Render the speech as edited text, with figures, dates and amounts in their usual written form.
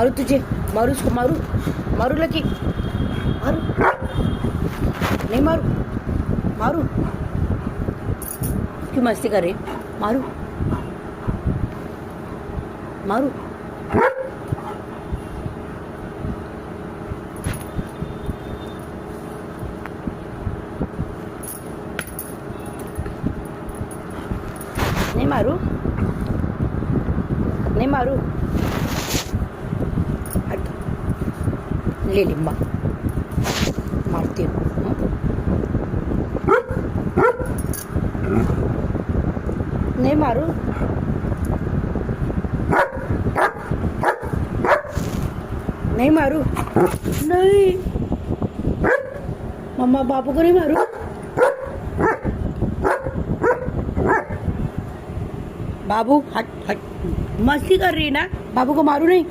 मारू तुझे, मारू उसको, मारू मारू लकी, मारू नहीं मारू, मारू क्यों मस्ती कर रही, मारू मारू नहीं मारू, नहीं मारू, हट, ले लिंबा मारती हूँ। नहीं मारू, नहीं मारू, नहीं मम्मा बाबू को नहीं मारू, बाबू हट हट, मस्ती कर रही है ना, बाबू को मारू नहीं।